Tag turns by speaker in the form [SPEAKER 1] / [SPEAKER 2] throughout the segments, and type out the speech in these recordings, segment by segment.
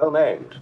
[SPEAKER 1] well named,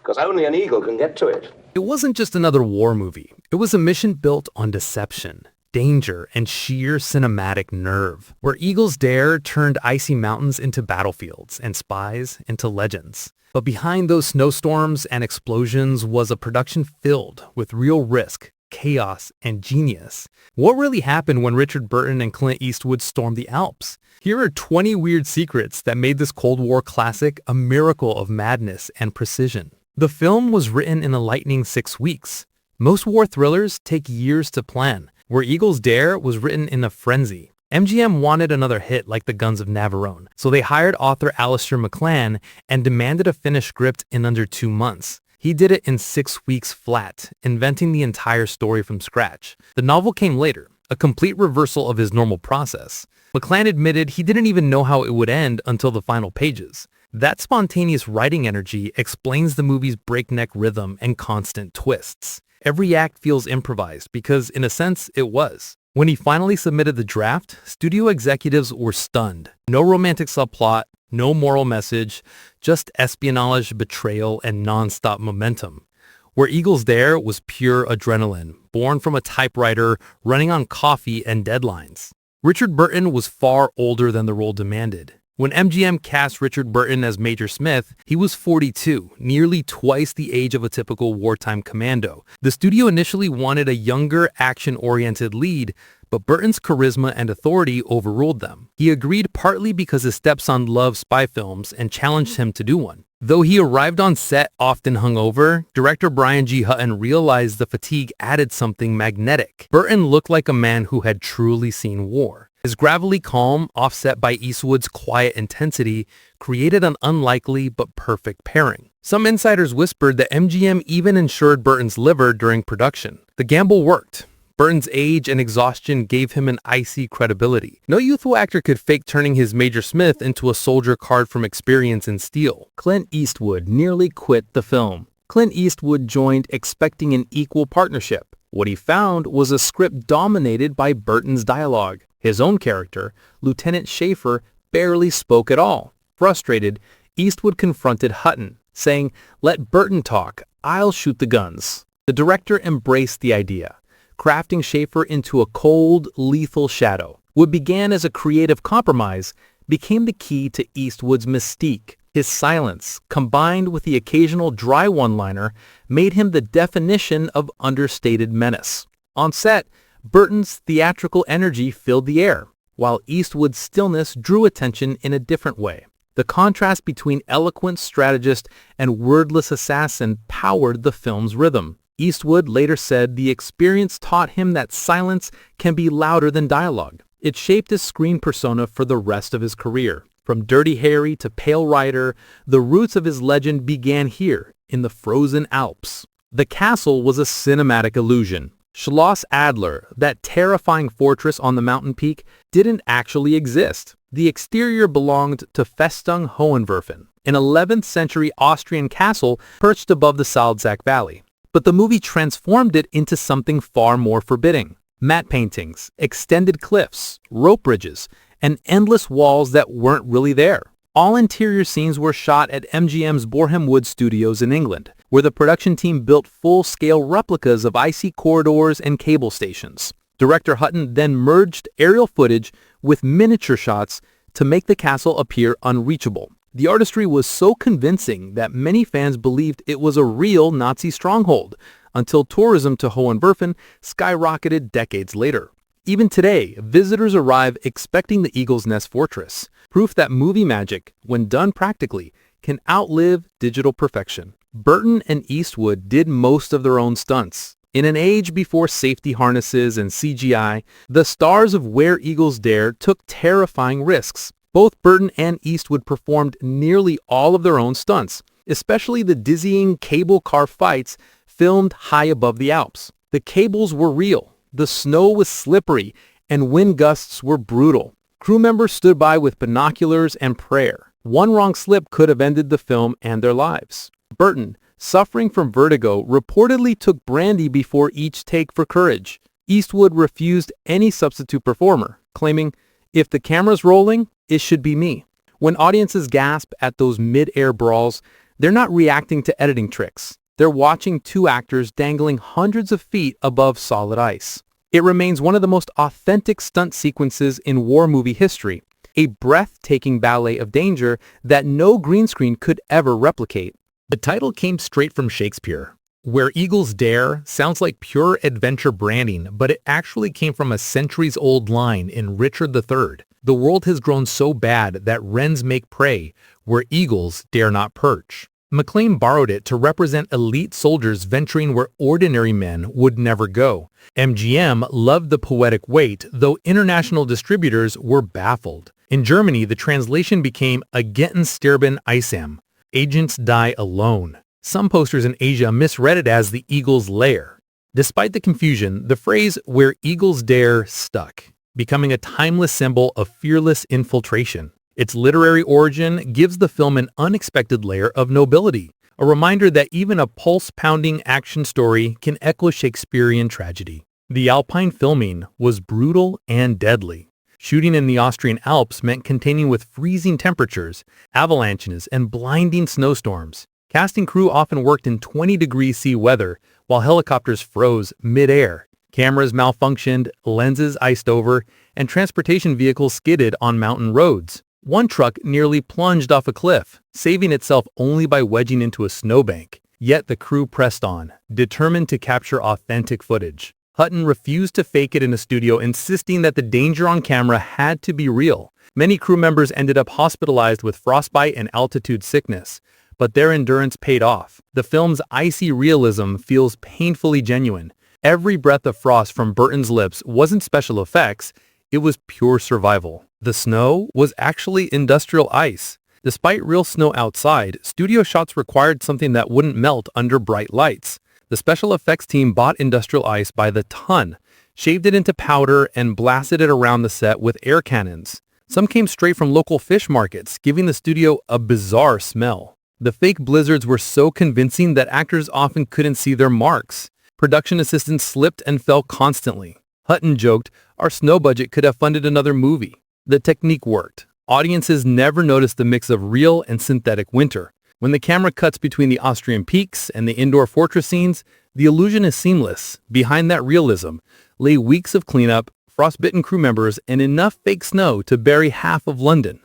[SPEAKER 1] because only an eagle can get to it.
[SPEAKER 2] It wasn't just another war movie. It was a mission built on deception, danger, and sheer cinematic nerve, where eagles dare turned icy mountains into battlefields and spies into legends. But behind those snowstorms and explosions was a production filled with real risk, chaos, and genius. What really happened when Richard Burton and Clint Eastwood stormed the Alps? Here are 20 weird secrets that made this Cold War classic a miracle of madness and precision. The film was written in a lightning 6 weeks. Most war thrillers take years to plan, where Eagles Dare was written in a frenzy. MGM wanted another hit like The Guns of Navarone, so they hired author Alistair MacLean and demanded a finished script in under 2 months. He did it in 6 weeks flat, inventing the entire story from scratch. The novel came later, a complete reversal of his normal process. MacLean admitted he didn't even know how it would end until the final pages. That spontaneous writing energy explains the movie's breakneck rhythm and constant twists. Every act feels improvised because, in a sense, it was. When he finally submitted the draft, studio executives were stunned. No romantic subplot, no moral message, just espionage, betrayal, and non-stop momentum. Where Eagles Dare was pure adrenaline, born from a typewriter, running on coffee and deadlines. Richard Burton was far older than the role demanded. When MGM cast Richard Burton as Major Smith, he was 42, nearly twice the age of a typical wartime commando. The studio initially wanted a younger, action-oriented lead, but Burton's charisma and authority overruled them. He agreed partly because his stepson loved spy films and challenged him to do one. Though he arrived on set often hungover, director Brian G. Hutton realized the fatigue added something magnetic. Burton looked like a man who had truly seen war. His gravelly calm, offset by Eastwood's quiet intensity, created an unlikely but perfect pairing. Some insiders whispered that MGM even insured Burton's liver during production. The gamble worked. Burton's age and exhaustion gave him an icy credibility. No youthful actor could fake turning his Major Smith into a soldier carved from experience and steel. Clint Eastwood nearly quit the film. Clint Eastwood joined expecting an equal partnership. What he found was a script dominated by Burton's dialogue. His own character, Lieutenant Schaefer, barely spoke at all. Frustrated, Eastwood confronted Hutton, saying, "Let Burton talk, I'll shoot the guns." The director embraced the idea, crafting Schaefer into a cold, lethal shadow. What began as a creative compromise became the key to Eastwood's mystique. His silence, combined with the occasional dry one-liner, made him the definition of understated menace. On set, Burton's theatrical energy filled the air, while Eastwood's stillness drew attention in a different way. The contrast between eloquent strategist and wordless assassin powered the film's rhythm. Eastwood later said the experience taught him that silence can be louder than dialogue. It shaped his screen persona for the rest of his career. From Dirty Harry to Pale Rider, the roots of his legend began here, in the frozen Alps. The castle was a cinematic illusion. Schloss Adler, that terrifying fortress on the mountain peak, didn't actually exist. The exterior belonged to Festung Hohenwerfen, an 11th century Austrian castle perched above the Salzach Valley. But the movie transformed it into something far more forbidding. Matte paintings, extended cliffs, rope bridges, and endless walls that weren't really there. All interior scenes were shot at MGM's Boreham Wood Studios in England, where the production team built full-scale replicas of icy corridors and cable stations. Director Hutton then merged aerial footage with miniature shots to make the castle appear unreachable. The artistry was so convincing that many fans believed it was a real Nazi stronghold, until tourism to Hohenwerfen skyrocketed decades later. Even today, visitors arrive expecting the Eagle's Nest Fortress, proof that movie magic, when done practically, can outlive digital perfection. Burton and Eastwood did most of their own stunts. In an age before safety harnesses and CGI, the stars of Where Eagles Dare took terrifying risks. Both Burton and Eastwood performed nearly all of their own stunts, especially the dizzying cable car fights filmed high above the Alps. The cables were real, the snow was slippery, and wind gusts were brutal. Crew members stood by with binoculars and prayer. One wrong slip could have ended the film and their lives. Burton, suffering from vertigo, reportedly took brandy before each take for courage. Eastwood refused any substitute performer, claiming, "If the camera's rolling, it should be me." When audiences gasp at those mid-air brawls, They're not reacting to editing tricks. They're watching two actors dangling hundreds of feet above solid ice. It remains one of the most authentic stunt sequences in war movie history, a breathtaking ballet of danger that no green screen could ever replicate. The title came straight from Shakespeare. Where Eagles Dare sounds like pure adventure branding, but it actually came from a centuries-old line in Richard III. The world has grown so bad that wrens make prey, where eagles dare not perch. MacLean borrowed it to represent elite soldiers venturing where ordinary men would never go. MGM loved the poetic weight, though international distributors were baffled. In Germany, the translation became Agenten sterben einsam, agents die alone. Some posters in Asia misread it as the eagle's lair. Despite the confusion, the phrase "where eagles dare" stuck, becoming a timeless symbol of fearless infiltration. Its literary origin gives the film an unexpected layer of nobility, a reminder that even a pulse-pounding action story can echo Shakespearean tragedy. The Alpine filming was brutal and deadly. Shooting in the Austrian Alps meant contending with freezing temperatures, avalanches, and blinding snowstorms. Casting crew often worked in 20-degree C weather, while helicopters froze mid-air. Cameras malfunctioned, lenses iced over, and transportation vehicles skidded on mountain roads. One truck nearly plunged off a cliff, saving itself only by wedging into a snowbank. Yet the crew pressed on, determined to capture authentic footage. Hutton refused to fake it in a studio, insisting that the danger on camera had to be real. Many crew members ended up hospitalized with frostbite and altitude sickness, but their endurance paid off. The film's icy realism feels painfully genuine. Every breath of frost from Burton's lips wasn't special effects, it was pure survival. The snow was actually industrial ice. Despite real snow outside, studio shots required something that wouldn't melt under bright lights. The special effects team bought industrial ice by the ton, shaved it into powder, and blasted it around the set with air cannons. Some came straight from local fish markets, giving the studio a bizarre smell. The fake blizzards were so convincing that actors often couldn't see their marks. Production assistants slipped and fell constantly. Hutton joked, "Our snow budget could have funded another movie." The technique worked. Audiences never noticed the mix of real and synthetic winter. When the camera cuts between the Austrian peaks and the indoor fortress scenes, the illusion is seamless. Behind that realism lay weeks of cleanup, frostbitten crew members, and enough fake snow to bury half of London.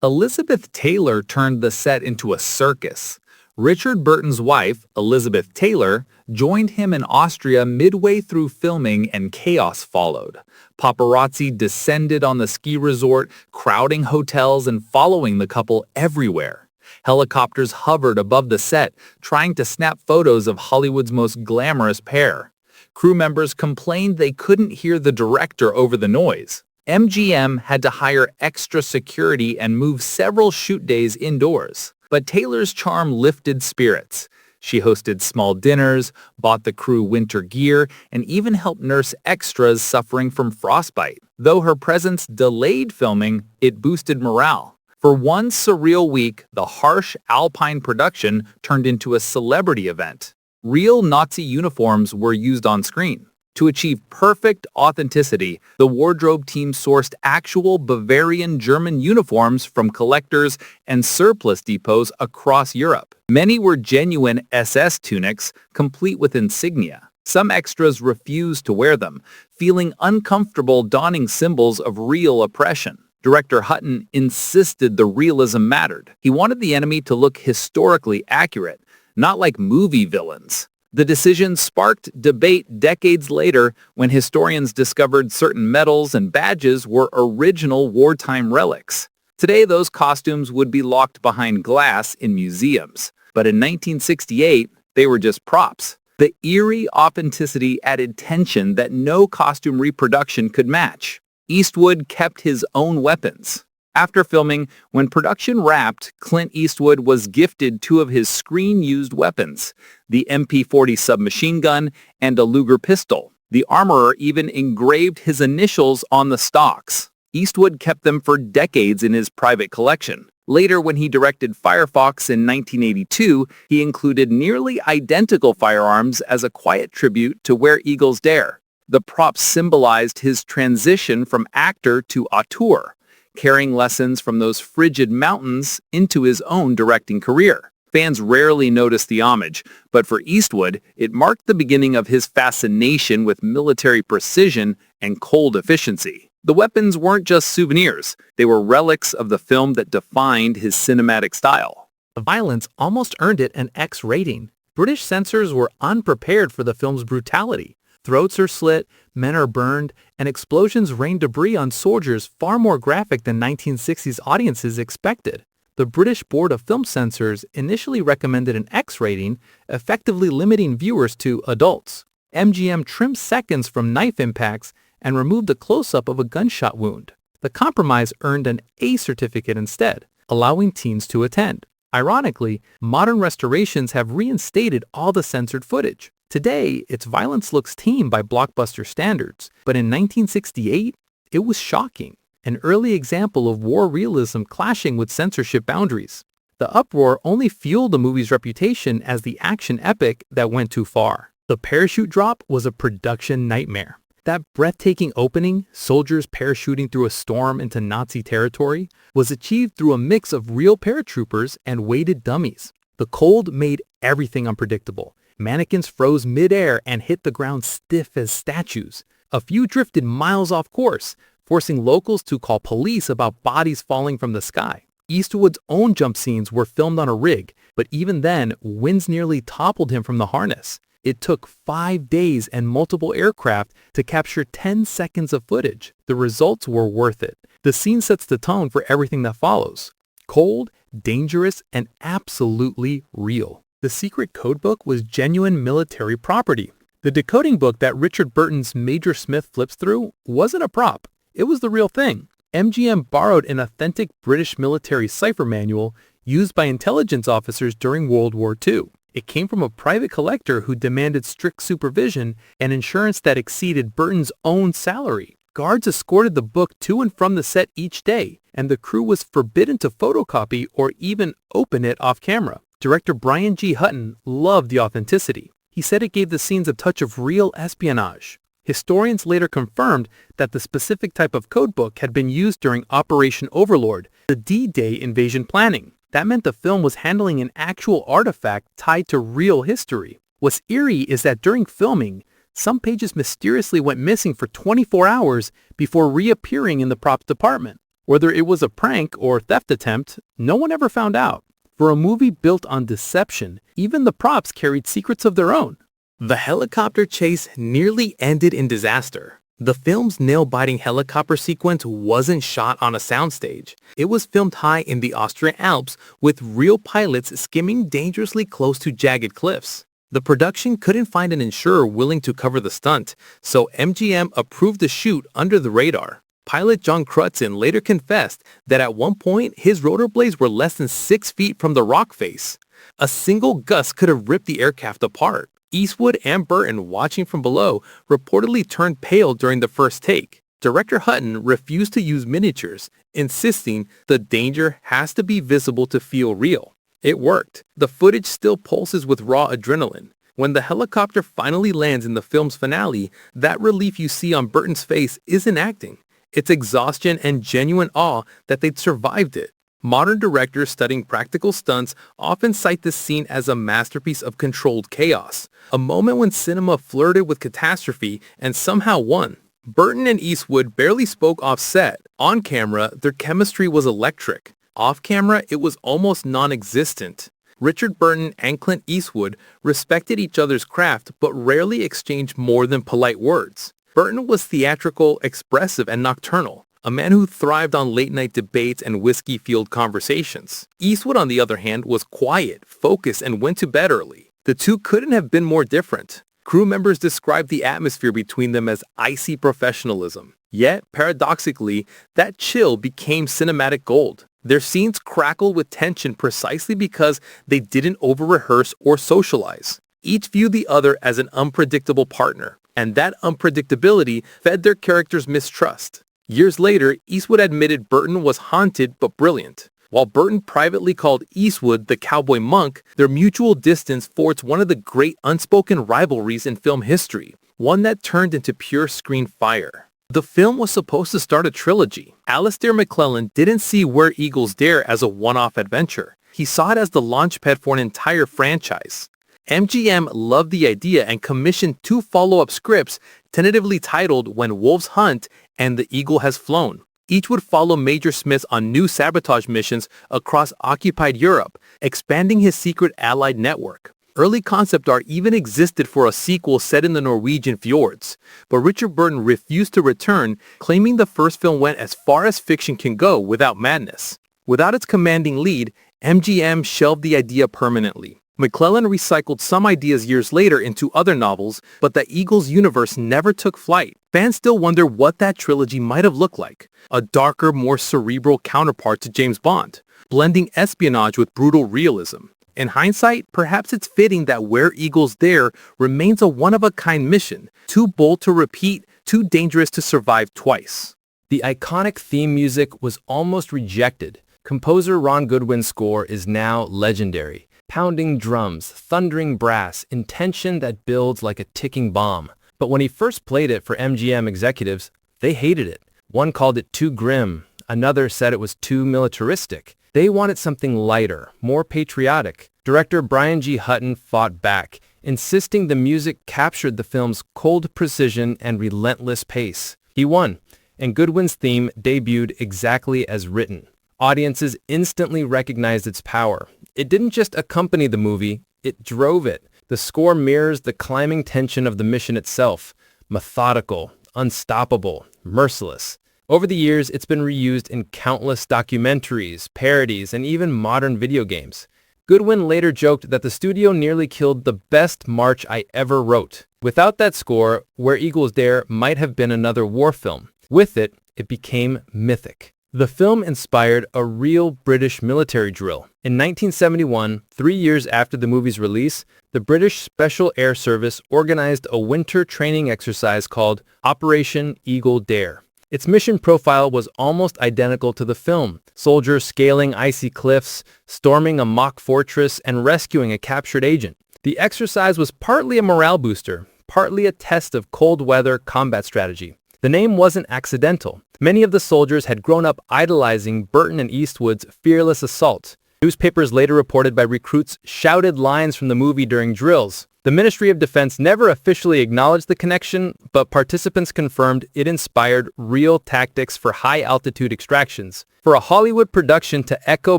[SPEAKER 2] Elizabeth Taylor turned the set into a circus. Richard Burton's wife, Elizabeth Taylor, joined him in Austria midway through filming, and chaos followed. Paparazzi descended on the ski resort, crowding hotels and following the couple everywhere. Helicopters hovered above the set, trying to snap photos of Hollywood's most glamorous pair. Crew members complained they couldn't hear the director over the noise. MGM had to hire extra security and move several shoot days indoors. But Taylor's charm lifted spirits. She hosted small dinners, bought the crew winter gear, and even helped nurse extras suffering from frostbite. Though her presence delayed filming, it boosted morale. For one surreal week, the harsh Alpine production turned into a celebrity event. Real Nazi uniforms were used on screen. To achieve perfect authenticity, the wardrobe team sourced actual Bavarian German uniforms from collectors and surplus depots across Europe. Many were genuine SS tunics, complete with insignia. Some extras refused to wear them, feeling uncomfortable donning symbols of real oppression. Director Hutton insisted the realism mattered. He wanted the enemy to look historically accurate, not like movie villains. The decision sparked debate decades later when historians discovered certain medals and badges were original wartime relics. Today, those costumes would be locked behind glass in museums, but in 1968, they were just props. The eerie authenticity added tension that no costume reproduction could match. Eastwood kept his own weapons. After filming, when production wrapped, Clint Eastwood was gifted two of his screen-used weapons, the MP-40 submachine gun and a Luger pistol. The armorer even engraved his initials on the stocks. Eastwood kept them for decades in his private collection. Later, when he directed Firefox in 1982, he included nearly identical firearms as a quiet tribute to Where Eagles Dare. The props symbolized his transition from actor to auteur, carrying lessons from those frigid mountains into his own directing career.
[SPEAKER 3] Fans rarely noticed the homage, but for Eastwood, it marked the beginning of his fascination with military precision and cold efficiency. The weapons weren't just souvenirs, they were relics of the film that defined his cinematic style.
[SPEAKER 2] The violence almost earned it an X rating. British censors were unprepared for the film's brutality. Throats are slit, men are burned, and explosions rain debris on soldiers far more graphic than 1960s audiences expected. The British Board of Film Censors initially recommended an X rating, effectively limiting viewers to adults. MGM trimmed seconds from knife impacts and removed a close-up of a gunshot wound. The compromise earned an A certificate instead, allowing teens to attend. Ironically, modern restorations have reinstated all the censored footage. Today, its violence looks tame by blockbuster standards, but in 1968, it was shocking. An early example of war realism clashing with censorship boundaries. The uproar only fueled the movie's reputation as the action epic that went too far. The parachute drop was a production nightmare. That breathtaking opening, soldiers parachuting through a storm into Nazi territory, was achieved through a mix of real paratroopers and weighted dummies. The cold made everything unpredictable. Mannequins froze mid-air and hit the ground stiff as statues. A few drifted miles off course, forcing locals to call police about bodies falling from the sky. Eastwood's own jump scenes were filmed on a rig, but even then, winds nearly toppled him from the harness. It took 5 days and multiple aircraft to capture 10 seconds of footage. The results were worth it. The scene sets the tone for everything that follows. Cold, dangerous, and absolutely real. The secret codebook was genuine military property. The decoding book that Richard Burton's Major Smith flips through wasn't a prop. It was the real thing. MGM borrowed an authentic British military cipher manual used by intelligence officers during World War II. It came from a private collector who demanded strict supervision and insurance that exceeded Burton's own salary. Guards escorted the book to and from the set each day, and the crew was forbidden to photocopy or even open it off camera. Director Brian G. Hutton loved the authenticity. He said it gave the scenes a touch of real espionage. Historians later confirmed that the specific type of codebook had been used during Operation Overlord, the D-Day invasion planning. That meant the film was handling an actual artifact tied to real history. What's eerie is that during filming, some pages mysteriously went missing for 24 hours before reappearing in the props department. Whether it was a prank or theft attempt, no one ever found out. For a movie built on deception, even the props carried secrets of their own. The helicopter chase nearly ended in disaster. The film's nail-biting helicopter sequence wasn't shot on a soundstage. It was filmed high in the Austrian Alps with real pilots skimming dangerously close to jagged cliffs. The production couldn't find an insurer willing to cover the stunt, so MGM approved the shoot under the radar. Pilot John Crutzen later confessed that at one point his rotor blades were less than 6 feet from the rock face. A single gust could have ripped the aircraft apart. Eastwood and Burton, watching from below, reportedly turned pale during the first take. Director Hutton refused to use miniatures, insisting the danger has to be visible to feel real. It worked. The footage still pulses with raw adrenaline. When the helicopter finally lands in the film's finale, that relief you see on Burton's face isn't acting. It's exhaustion and genuine awe that they'd survived it. Modern directors studying practical stunts often cite this scene as a masterpiece of controlled chaos, a moment when cinema flirted with catastrophe and somehow won. Burton and Eastwood barely spoke off set. On camera, their chemistry was electric. Off camera, it was almost non-existent. Richard Burton and Clint Eastwood respected each other's craft but rarely exchanged more than polite words. Burton was theatrical, expressive, and nocturnal, a man who thrived on late-night debates and whiskey-fueled conversations. Eastwood, on the other hand, was quiet, focused, and went to bed early. The two couldn't have been more different. Crew members described the atmosphere between them as icy professionalism. Yet, paradoxically, that chill became cinematic gold. Their scenes crackled with tension precisely because they didn't over-rehearse or socialize. Each viewed the other as an unpredictable partner, and that unpredictability fed their characters' mistrust. Years later, Eastwood admitted Burton was haunted but brilliant. While Burton privately called Eastwood the cowboy monk, their mutual distance forged one of the great unspoken rivalries in film history, one that turned into pure screen fire. The film was supposed to start a trilogy. Alistair MacLean didn't see Where Eagles Dare as a one-off adventure. he saw it as the launchpad for an entire franchise. MGM loved the idea and commissioned 2 follow-up scripts tentatively titled When Wolves Hunt and The Eagle Has Flown. Each would follow Major Smith on new sabotage missions across occupied Europe, expanding his secret allied network. Early concept art even existed for a sequel set in the Norwegian fjords, but Richard Burton refused to return, claiming the first film went as far as fiction can go without madness. Without its commanding lead, MGM shelved the idea permanently. MacLean recycled some ideas years later into other novels, but the Eagles universe never took flight. Fans still wonder what that trilogy might have looked like. A darker, more cerebral counterpart to James Bond, blending espionage with brutal realism. In hindsight, perhaps it's fitting that Where Eagles Dare remains a one-of-a-kind mission, too bold to repeat, too dangerous to survive twice.
[SPEAKER 4] The iconic theme music was almost rejected. Composer Ron Goodwin's score is now legendary. Pounding drums, thundering brass, in tension that builds like a ticking bomb. But when he first played it for MGM executives, they hated it. One called it too grim. Another said it was too militaristic. They wanted something lighter, more patriotic. Director Brian G. Hutton fought back, insisting the music captured the film's cold precision and relentless pace. He won, and Goodwin's theme debuted exactly as written. Audiences instantly recognized its power. It didn't just accompany the movie, it drove it. The score mirrors the climbing tension of the mission itself. Methodical, unstoppable, merciless. Over the years, it's been reused in countless documentaries, parodies, and even modern video games. Goodwin later joked that the studio nearly killed the best march I ever wrote. Without that score, Where Eagles Dare might have been another war film. With it, it became mythic. The film inspired a real British military drill. In 1971, 3 years after the movie's release, the British Special Air Service organized a winter training exercise called Operation Eagle Dare. Its mission profile was almost identical to the film. Soldiers scaling icy cliffs, storming a mock fortress, and rescuing a captured agent. The exercise was partly a morale booster, partly a test of cold weather combat strategy. The name wasn't accidental. Many of the soldiers had grown up idolizing Burton and Eastwood's fearless assault. Newspapers later reported by recruits shouted lines from the movie during drills. The Ministry of Defense never officially acknowledged the connection, but participants confirmed it inspired real tactics for high-altitude extractions. For a Hollywood production to echo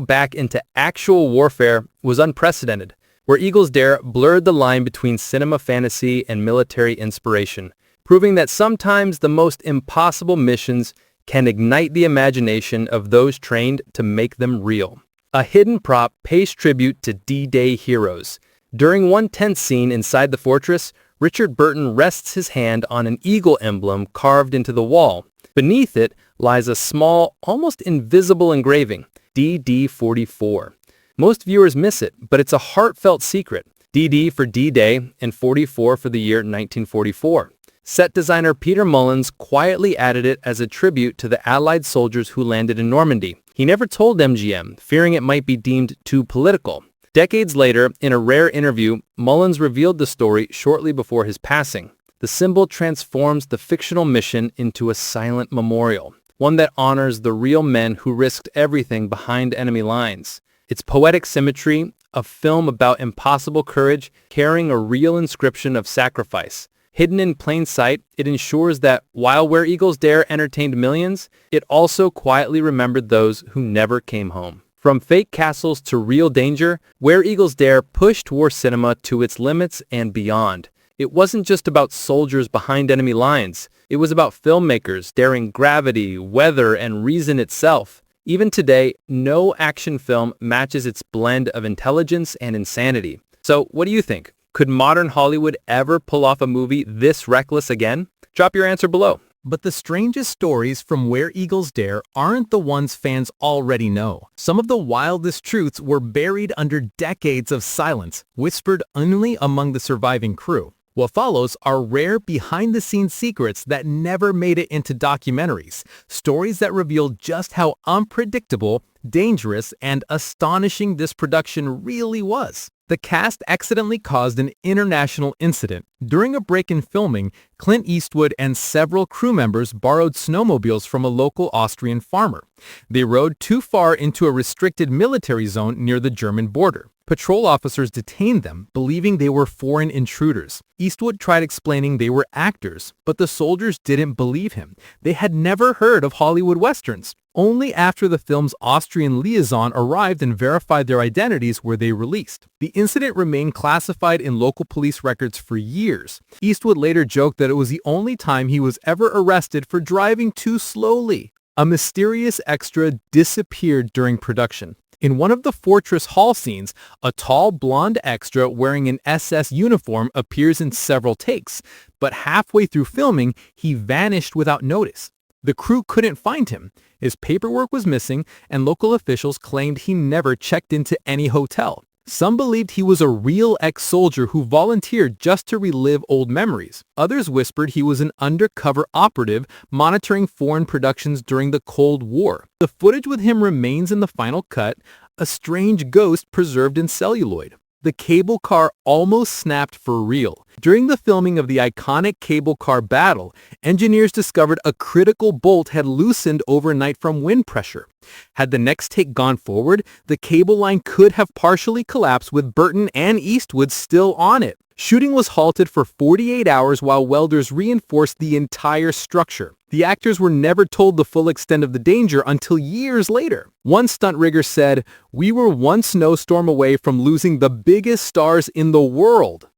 [SPEAKER 4] back into actual warfare was unprecedented, where Eagles Dare blurred the line between cinema fantasy and military inspiration, proving that sometimes the most impossible missions can ignite the imagination of those trained to make them real. A hidden prop pays tribute to D-Day heroes. During one tense scene inside the fortress, Richard Burton rests his hand on an eagle emblem carved into the wall. Beneath it lies a small, almost invisible engraving, DD-44. Most viewers miss it, but it's a heartfelt secret. DD for D-Day and 44 for the year 1944. Set designer Peter Mullins quietly added it as a tribute to the Allied soldiers who landed in Normandy. He never told MGM, fearing it might be deemed too political. Decades later, in a rare interview, Mullins revealed the story shortly before his passing. The symbol transforms the fictional mission into a silent memorial, one that honors the real men who risked everything behind enemy lines. Its poetic symmetry, a film about impossible courage, carrying a real inscription of sacrifice. Hidden in plain sight, it ensures that while Where Eagles Dare entertained millions, it also quietly remembered those who never came home. From fake castles to real danger, Where Eagles Dare pushed war cinema to its limits and beyond. It wasn't just about soldiers behind enemy lines. It was about filmmakers daring gravity, weather, and reason itself. Even today, no action film matches its blend of intelligence and insanity. So what do you think? Could modern Hollywood ever pull off a movie this reckless again? Drop your answer below.
[SPEAKER 2] But the strangest stories from Where Eagles Dare aren't the ones fans already know. Some of the wildest truths were buried under decades of silence, whispered only among the surviving crew. What follows are rare behind-the-scenes secrets that never made it into documentaries, stories that reveal just how unpredictable, dangerous, and astonishing this production really was. The cast accidentally caused an international incident. During a break in filming, Clint Eastwood and several crew members borrowed snowmobiles from a local Austrian farmer. They rode too far into a restricted military zone near the German border. Patrol officers detained them, believing they were foreign intruders. Eastwood tried explaining they were actors, but the soldiers didn't believe him. They had never heard of Hollywood westerns. Only after the film's Austrian liaison arrived and verified their identities were they released. The incident remained classified in local police records for years. Eastwood later joked that it was the only time he was ever arrested for driving too slowly. A mysterious extra disappeared during production. In one of the Fortress Hall scenes, a tall blonde extra wearing an SS uniform appears in several takes, but halfway through filming, he vanished without notice. The crew couldn't find him. His paperwork was missing, and local officials claimed he never checked into any hotel. Some believed he was a real ex-soldier who volunteered just to relive old memories. Others whispered he was an undercover operative monitoring foreign productions during the Cold War. The footage with him remains in the final cut, a strange ghost preserved in celluloid. The cable car almost snapped for real. During the filming of the iconic cable car battle, engineers discovered a critical bolt had loosened overnight from wind pressure. Had the next take gone forward, the cable line could have partially collapsed with Burton and Eastwood still on it. Shooting was halted for 48 hours while welders reinforced the entire structure. The actors were never told the full extent of the danger until years later. One stunt rigger said, "We were one snowstorm away from losing the biggest stars in the world."